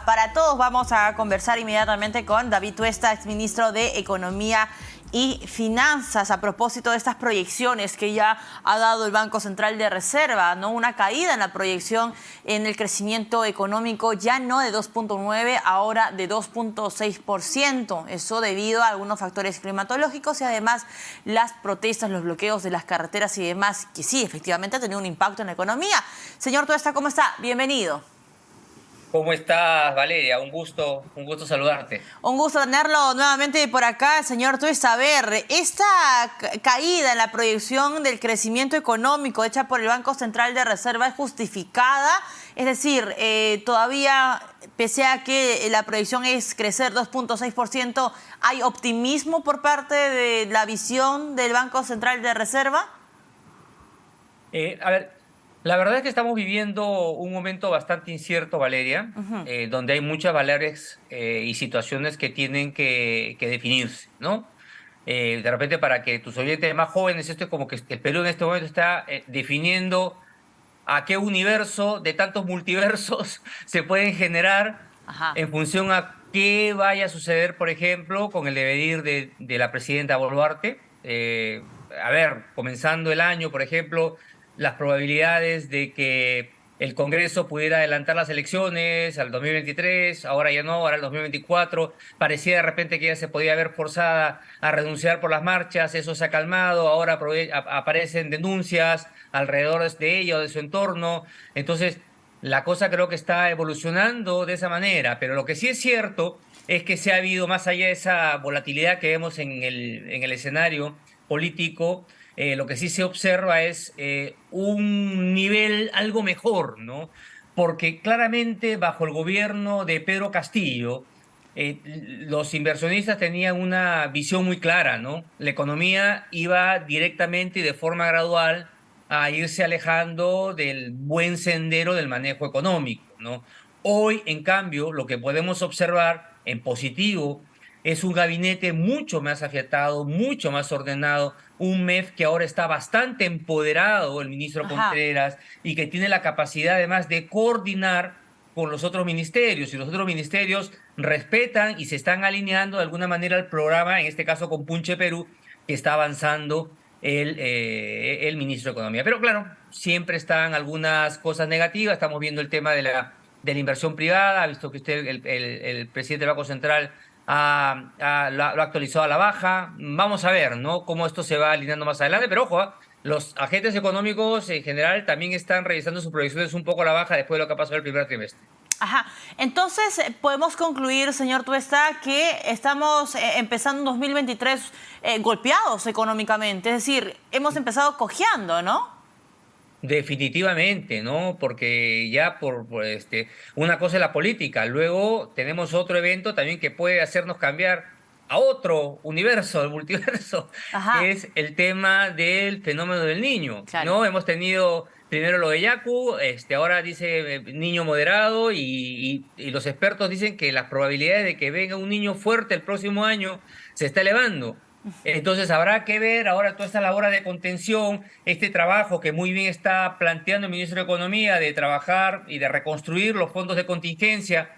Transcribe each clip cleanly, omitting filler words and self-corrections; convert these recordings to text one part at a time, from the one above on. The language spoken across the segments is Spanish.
para todos. Vamos a conversar inmediatamente con David Tuesta, exministro de Economía y Finanzas, a propósito de estas proyecciones que ya ha dado el Banco Central de Reserva, ¿no? Una caída en la proyección en el crecimiento económico, ya no de 2.9, ahora de 2.6%. Eso debido a algunos factores climatológicos y además las protestas, los bloqueos de las carreteras y demás, que sí, efectivamente ha tenido un impacto en la economía. Señor Tuesta, ¿cómo está? Bienvenido. ¿Cómo estás, Valeria? Un gusto saludarte. Un gusto tenerlo nuevamente por acá, señor Tuesta. A ver, esta caída en la proyección del crecimiento económico hecha por el Banco Central de Reserva es justificada, es decir, todavía, pese a que la proyección es crecer 2.6%, ¿hay optimismo por parte de la visión del Banco Central de Reserva? A ver, la verdad es que estamos viviendo un momento bastante incierto, Valeria, donde hay muchas variables y situaciones que tienen que definirse, ¿no? De repente, para que tus oyentes más jóvenes, esto es como que el Perú en este momento está definiendo a qué universo de tantos multiversos se pueden generar Ajá. en función a qué vaya a suceder, por ejemplo, con el devenir de la presidenta Boluarte. A ver, comenzando el año, por ejemplo, las probabilidades de que el Congreso pudiera adelantar las elecciones al 2023, ahora ya no, ahora el 2024, parecía de repente que ella se podía ver forzada a renunciar por las marchas, eso se ha calmado, ahora aparecen denuncias alrededor de ella o de su entorno, entonces la cosa creo que está evolucionando de esa manera, pero lo que sí es cierto es que se ha habido, más allá de esa volatilidad que vemos en el escenario político, lo que sí se observa es un nivel algo mejor, ¿no? Porque claramente bajo el gobierno de Pedro Castillo, los inversionistas tenían una visión muy clara, ¿no? La economía iba directamente y de forma gradual a irse alejando del buen sendero del manejo económico, ¿no? Hoy, en cambio, lo que podemos observar en positivo es un gabinete mucho más afiatado, mucho más ordenado, un MEF que ahora está bastante empoderado, el ministro Ajá. Contreras, y que tiene la capacidad además de coordinar con los otros ministerios, y los otros ministerios respetan y se están alineando de alguna manera al programa, en este caso con Punche Perú, que está avanzando el ministro de Economía. Pero claro, siempre están algunas cosas negativas, estamos viendo el tema de la inversión privada, ha visto que usted, el presidente del Banco Central, lo ha actualizado a la baja. Vamos a ver, ¿no? Cómo esto se va alineando más adelante, pero ojo, los agentes económicos en general también están revisando sus proyecciones un poco a la baja después de lo que ha pasado el primer trimestre. Ajá. Entonces, podemos concluir, señor Tuesta, que estamos empezando en 2023 golpeados económicamente. Es decir, hemos empezado cojeando, ¿no? Definitivamente, ¿no? Porque ya una cosa es la política, luego tenemos otro evento también que puede hacernos cambiar a otro universo, el multiverso, que Ajá, es el tema del fenómeno del niño, claro. ¿no? Hemos tenido primero lo de Yaku, ahora dice niño moderado y los expertos dicen que las probabilidades de que venga un niño fuerte el próximo año se está elevando. Entonces habrá que ver ahora toda esta labor de contención, este trabajo que muy bien está planteando el ministro de Economía de trabajar y de reconstruir los fondos de contingencia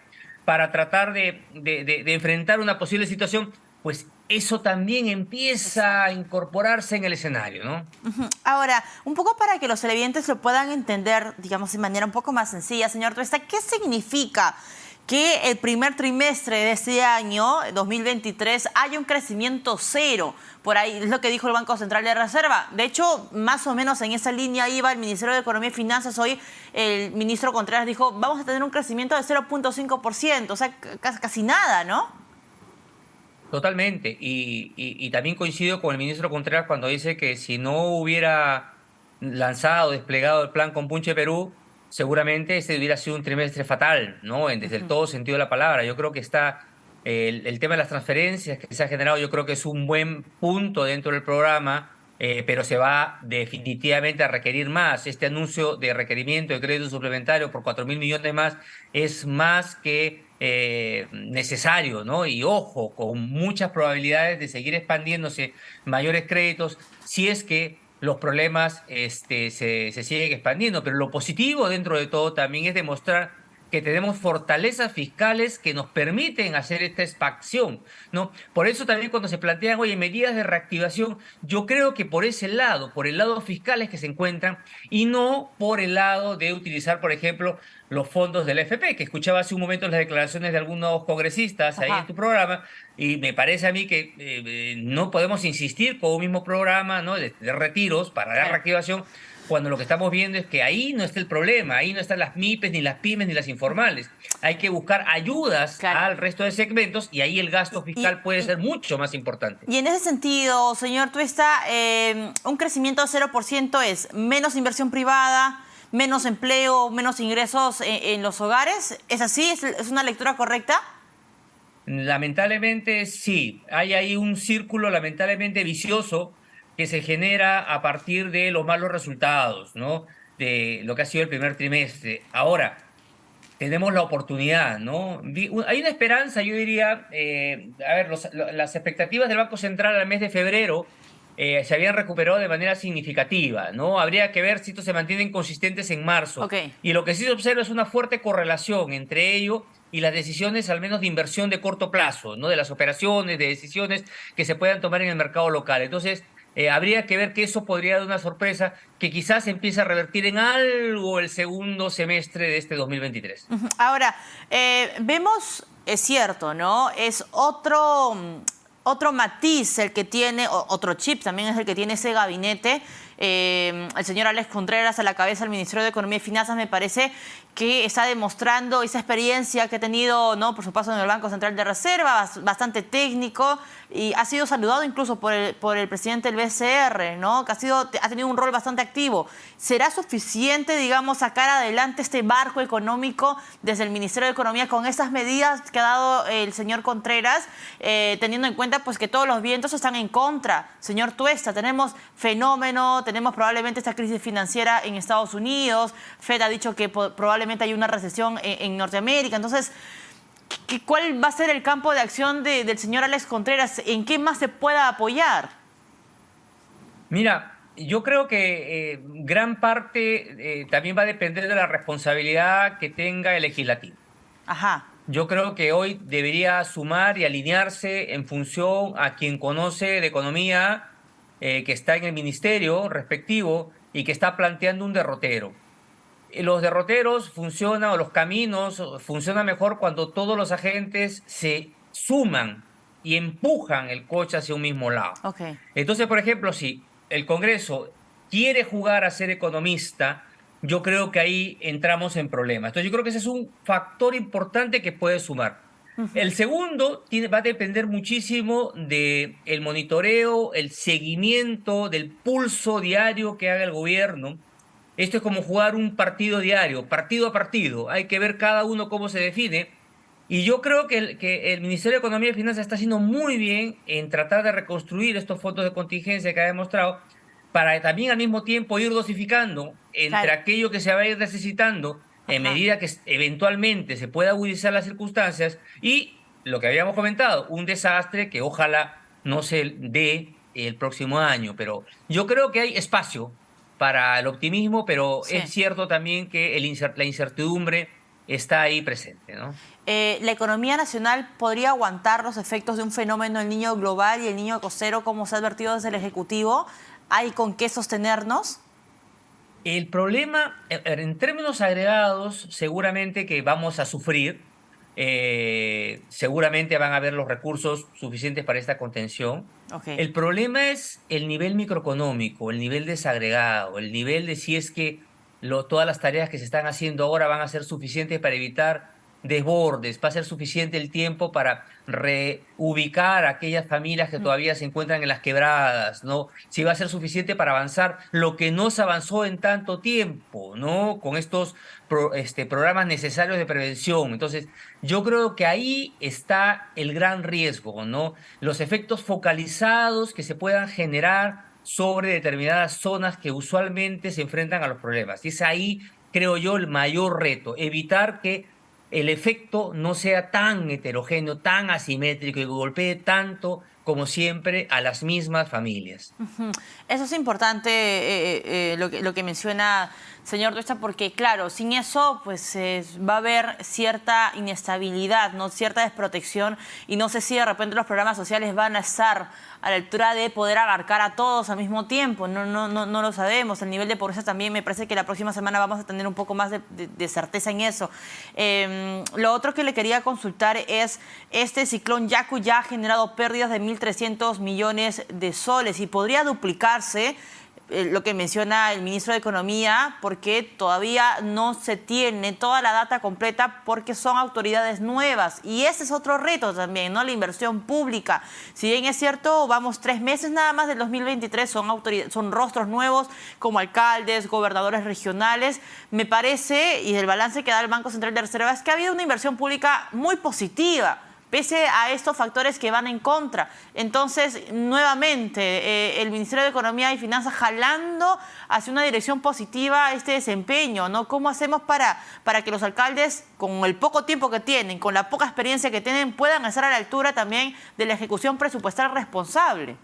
para tratar de enfrentar una posible situación, pues eso también empieza a Exacto. incorporarse en el escenario, ¿no? Ujú. Ahora, un poco para que los televidentes lo puedan entender, digamos, de manera un poco más sencilla, señor Tuesta, ¿qué significa que el primer trimestre de este año, 2023, haya un crecimiento cero? Por ahí es lo que dijo el Banco Central de Reserva. De hecho, más o menos en esa línea iba el Ministerio de Economía y Finanzas. Hoy el ministro Contreras dijo, vamos a tener un crecimiento de 0.5%, o sea, casi nada, ¿no? Totalmente. Y también coincido con el ministro Contreras cuando dice que si no hubiera lanzado, desplegado el plan Compunche Perú, seguramente este hubiera sido un trimestre fatal, ¿no? Desde el todo sentido de la palabra. Yo creo que está el tema de las transferencias que se ha generado, yo creo que es un buen punto dentro del programa, pero se va definitivamente a requerir más. Este anuncio de requerimiento de crédito suplementario por 4.000 millones más es más que necesario, ¿no? Y ojo, con muchas probabilidades de seguir expandiéndose mayores créditos si es que los problemas se siguen expandiendo. Pero lo positivo dentro de todo también es demostrar que tenemos fortalezas fiscales que nos permiten hacer esta expansión, ¿no? Por eso también cuando se plantean, oye, medidas de reactivación, yo creo que por ese lado, por el lado fiscal es que se encuentran y no por el lado de utilizar, por ejemplo, los fondos del FP, que escuchaba hace un momento las declaraciones de algunos congresistas ahí en Ajá. tu programa, y me parece a mí que no podemos insistir con un mismo programa, ¿no? de retiros para la Claro. reactivación, cuando lo que estamos viendo es que ahí no está el problema, ahí no están las MIPES, ni las pymes, ni las informales. Hay que buscar ayudas Claro. al resto de segmentos y ahí el gasto fiscal puede ser mucho más importante. Y en ese sentido, señor Tuesta, un crecimiento de 0% es menos inversión privada, menos empleo, menos ingresos en los hogares. ¿Es así? ¿Es una lectura correcta? Lamentablemente sí, hay ahí un círculo lamentablemente vicioso que se genera a partir de los malos resultados, ¿no? De lo que ha sido el primer trimestre. Ahora, tenemos la oportunidad, ¿no? Hay una esperanza, yo diría, a ver, las expectativas del Banco Central al mes de febrero se habían recuperado de manera significativa, ¿no? Habría que ver si estos se mantienen consistentes en marzo. Ok. Y lo que sí se observa es una fuerte correlación entre ello y las decisiones, al menos de inversión de corto plazo, ¿no? De las operaciones, de decisiones que se puedan tomar en el mercado local. Entonces, habría que ver que eso podría dar una sorpresa que quizás empiece a revertir en algo el segundo semestre de este 2023. Ahora, vemos, es cierto, ¿no? Es otro matiz el que tiene, otro chip también es el que tiene ese gabinete. El señor Alex Contreras a la cabeza del Ministerio de Economía y Finanzas me parece que está demostrando esa experiencia que ha tenido, ¿no? Por su paso en el Banco Central de Reserva, bastante técnico, y ha sido saludado incluso por el presidente del BCR, ¿no? Que ha tenido un rol bastante activo. ¿Será suficiente, digamos, sacar adelante este barco económico desde el Ministerio de Economía con esas medidas que ha dado el señor Contreras, teniendo en cuenta pues que todos los vientos están en contra? Señor Tuesta, tenemos fenómeno, tenemos probablemente esta crisis financiera en Estados Unidos, Fed ha dicho que probablemente hay una recesión en Norteamérica. Entonces, ¿cuál va a ser el campo de acción del señor Alex Contreras? ¿En qué más se pueda apoyar? Mira, yo creo que gran parte también va a depender de la responsabilidad que tenga el legislativo. Ajá. Yo creo que hoy debería sumar y alinearse en función a quien conoce de economía, que está en el ministerio respectivo y que está planteando un derrotero. Los derroteros funcionan, o los caminos funcionan mejor cuando todos los agentes se suman y empujan el coche hacia un mismo lado. Okay. Entonces, por ejemplo, si el Congreso quiere jugar a ser economista, yo creo que ahí entramos en problemas. Entonces, yo creo que ese es un factor importante que puede sumar. El segundo va a depender muchísimo del monitoreo, el seguimiento, del pulso diario que haga el gobierno. Esto es como jugar un partido diario, partido a partido. Hay que ver cada uno cómo se define. Y yo creo que el Ministerio de Economía y Finanzas está haciendo muy bien en tratar de reconstruir estos fondos de contingencia que ha demostrado, para también al mismo tiempo ir dosificando entre aquello que se va a ir necesitando en medida que eventualmente se pueda agudizar las circunstancias y lo que habíamos comentado, un desastre que ojalá no se dé el próximo año. Pero yo creo que hay espacio para el optimismo, pero es cierto también que la incertidumbre está ahí presente, ¿no? ¿La economía nacional podría aguantar los efectos de un fenómeno El Niño global y El Niño costero, como se ha advertido desde el Ejecutivo? ¿Hay con qué sostenernos? El problema, en términos agregados, seguramente que vamos a sufrir, seguramente van a haber los recursos suficientes para esta contención. Okay. El problema es el nivel microeconómico, el nivel desagregado, el nivel de si es que todas las tareas que se están haciendo ahora van a ser suficientes para evitar desbordes, va a ser suficiente el tiempo para reubicar a aquellas familias que todavía se encuentran en las quebradas, ¿no? Si va a ser suficiente para avanzar lo que no se avanzó en tanto tiempo, ¿no? Con estos programas necesarios de prevención. Entonces, yo creo que ahí está el gran riesgo, ¿no? Los efectos focalizados que se puedan generar sobre determinadas zonas que usualmente se enfrentan a los problemas. Y es ahí, creo yo, el mayor reto, evitar que el efecto no sea tan heterogéneo, tan asimétrico y que golpee tanto como siempre a las mismas familias. Eso es importante, lo que menciona señor Tuesta, porque claro, sin eso pues va a haber cierta inestabilidad, ¿no? Cierta desprotección, y no sé si de repente los programas sociales van a estar a la altura de poder abarcar a todos al mismo tiempo. No lo sabemos. El nivel de pobreza también, me parece que la próxima semana vamos a tener un poco más de certeza en eso. Lo otro que le quería consultar es, este ciclón Yaku ya ha generado pérdidas de 1.300 millones de soles y podría duplicarse, lo que menciona el ministro de Economía, porque todavía no se tiene toda la data completa porque son autoridades nuevas. Y ese es otro reto también, ¿no? La inversión pública. Si bien es cierto, vamos 3 meses nada más del 2023, son rostros nuevos como alcaldes, gobernadores regionales. Me parece, y el balance que da el Banco Central de Reserva, es que ha habido una inversión pública muy positiva, pese a estos factores que van en contra. Entonces, nuevamente, el Ministerio de Economía y Finanzas jalando hacia una dirección positiva este desempeño, ¿no? ¿Cómo hacemos para que los alcaldes, con el poco tiempo que tienen, con la poca experiencia que tienen, puedan estar a la altura también de la ejecución presupuestal responsable?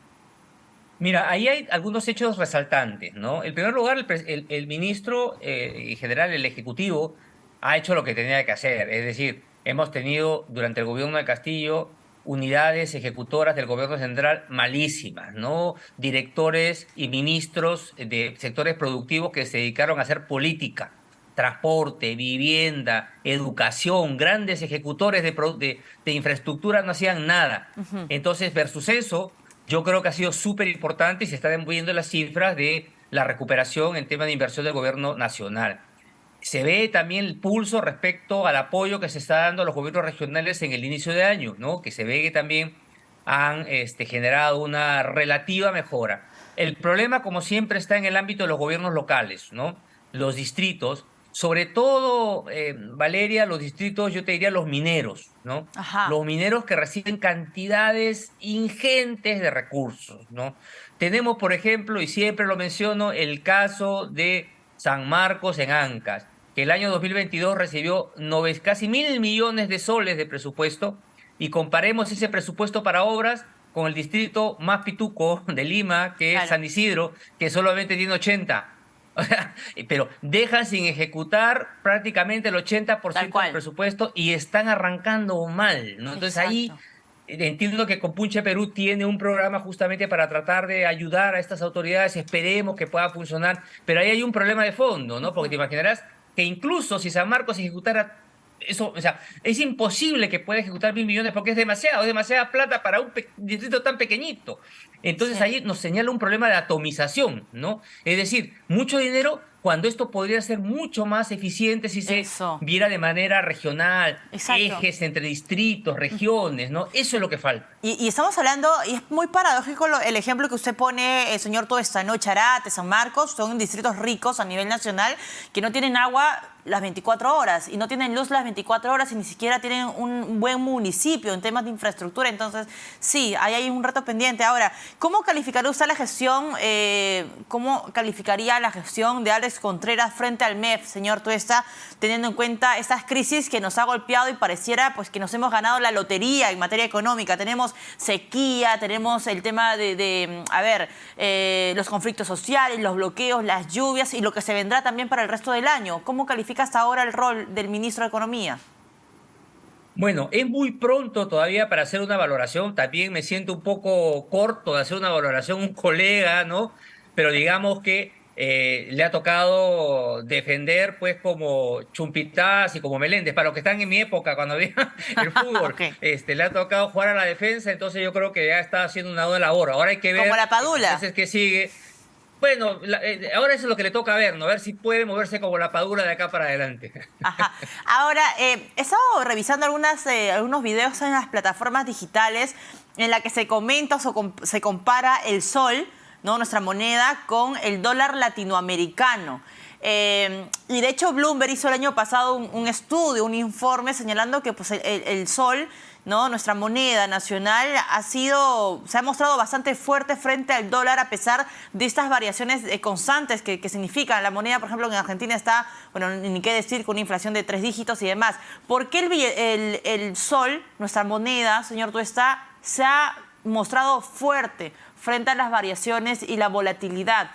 Mira, ahí hay algunos hechos resaltantes, ¿no? En primer lugar, el ministro, en general el Ejecutivo, ha hecho lo que tenía que hacer. Es decir, hemos tenido durante el gobierno de Castillo unidades ejecutoras del gobierno central malísimas, ¿no? Directores y ministros de sectores productivos que se dedicaron a hacer política, transporte, vivienda, educación, grandes ejecutores de infraestructura no hacían nada. Entonces, versus eso, yo creo que ha sido súper importante y se están viendo las cifras de la recuperación en tema de inversión del gobierno nacional. Se ve también el pulso respecto al apoyo que se está dando a los gobiernos regionales en el inicio de año, ¿no? Que se ve que también han generado una relativa mejora. El problema, como siempre, está en el ámbito de los gobiernos locales, ¿no? Los distritos, sobre todo, Valeria, los distritos, yo te diría los mineros, ¿no? Ajá. Los mineros que reciben cantidades ingentes de recursos, ¿no? Tenemos, por ejemplo, y siempre lo menciono, el caso de San Marcos en Ancash, que el año 2022 recibió casi 1.000 millones de soles de presupuesto, y comparemos ese presupuesto para obras con el distrito más pituco de Lima, que es Claro. San Isidro, que solamente tiene 80. O sea, pero dejan sin ejecutar prácticamente el 80% del presupuesto y están arrancando mal, ¿no? Entonces ahí entiendo que Compunche Perú tiene un programa justamente para tratar de ayudar a estas autoridades, esperemos que pueda funcionar, pero ahí hay un problema de fondo, ¿no? Porque te imaginarás que incluso si San Marcos ejecutara eso, o sea, es imposible que pueda ejecutar 1.000 millones porque es demasiada plata para un distrito tan pequeñito. Entonces Sí. ahí nos señala un problema de atomización, ¿no? Es decir, mucho dinero cuando esto podría ser mucho más eficiente si se viera de manera regional, ejes entre distritos, regiones, ¿no? Eso es lo que falta. Y estamos hablando, y es muy paradójico el ejemplo que usted pone, el señor Tuesta, ¿no? Charate, San Marcos, son distritos ricos a nivel nacional que no tienen agua las 24 horas y no tienen luz las 24 horas y ni siquiera tienen un buen municipio en temas de infraestructura. Entonces, sí, ahí hay un reto pendiente. Ahora, ¿cómo calificaría usted la gestión, cómo calificaría la gestión de Alex Contreras frente al MEF, señor Tuesta, teniendo en cuenta estas crisis que nos ha golpeado y pareciera pues que nos hemos ganado la lotería en materia económica? Tenemos sequía, tenemos el tema los conflictos sociales, los bloqueos, las lluvias y lo que se vendrá también para el resto del año. ¿Cómo califica hasta ahora el rol del ministro de Economía? Bueno, es muy pronto todavía para hacer una valoración. También me siento un poco corto de hacer una valoración un colega, ¿no? Pero digamos que le ha tocado defender pues como Chumpitaz y como Meléndez, para los que están en mi época cuando había el fútbol, le ha tocado jugar a la defensa, entonces yo creo que ya está haciendo una buena labor. Ahora hay que ver como la Padula. Entonces que sigue. Bueno, ahora eso es lo que le toca ver, ¿no? A ver si puede moverse como la Padula de acá para adelante. Ajá. Ahora, he estado revisando algunos videos en las plataformas digitales en la que se comenta o se compara el sol, ¿no? Nuestra moneda, con el dólar latinoamericano. Y de hecho Bloomberg hizo el año pasado un estudio, un informe señalando que pues, el sol, ¿no? Nuestra moneda nacional se ha mostrado bastante fuerte frente al dólar a pesar de estas variaciones constantes que significan. La moneda, por ejemplo, en Argentina está, bueno, ni qué decir, con una inflación de 3 dígitos y demás. ¿Por qué el sol, nuestra moneda, señor Tuesta, se ha mostrado fuerte frente a las variaciones y la volatilidad?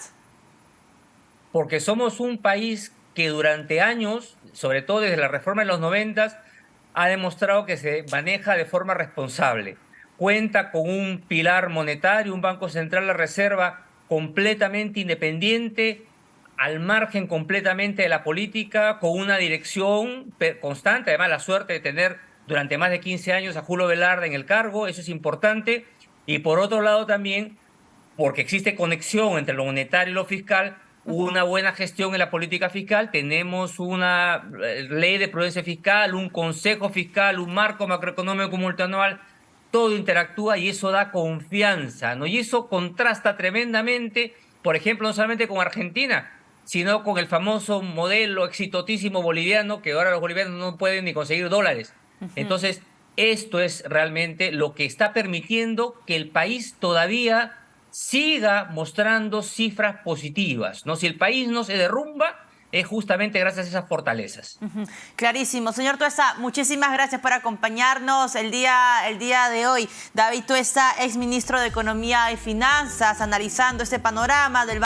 Porque somos un país que durante años, sobre todo desde la reforma de los 90, ha demostrado que se maneja de forma responsable. Cuenta con un pilar monetario, un Banco Central, la Reserva, completamente independiente, al margen completamente de la política, con una dirección constante. Además, la suerte de tener durante más de 15 años a Julio Velarde en el cargo, eso es importante. Y por otro lado también, porque existe conexión entre lo monetario y lo fiscal, una buena gestión en la política fiscal, tenemos una ley de prudencia fiscal, un consejo fiscal, un marco macroeconómico multianual, todo interactúa y eso da confianza, ¿no? Y eso contrasta tremendamente, por ejemplo, no solamente con Argentina, sino con el famoso modelo exitosísimo boliviano, que ahora los bolivianos no pueden ni conseguir dólares. Entonces, esto es realmente lo que está permitiendo que el país todavía siga mostrando cifras positivas, ¿no? Si el país no se derrumba, es justamente gracias a esas fortalezas. Clarísimo. Señor Tuesta, muchísimas gracias por acompañarnos el día de hoy. David Tuesta, exministro de Economía y Finanzas, analizando este panorama del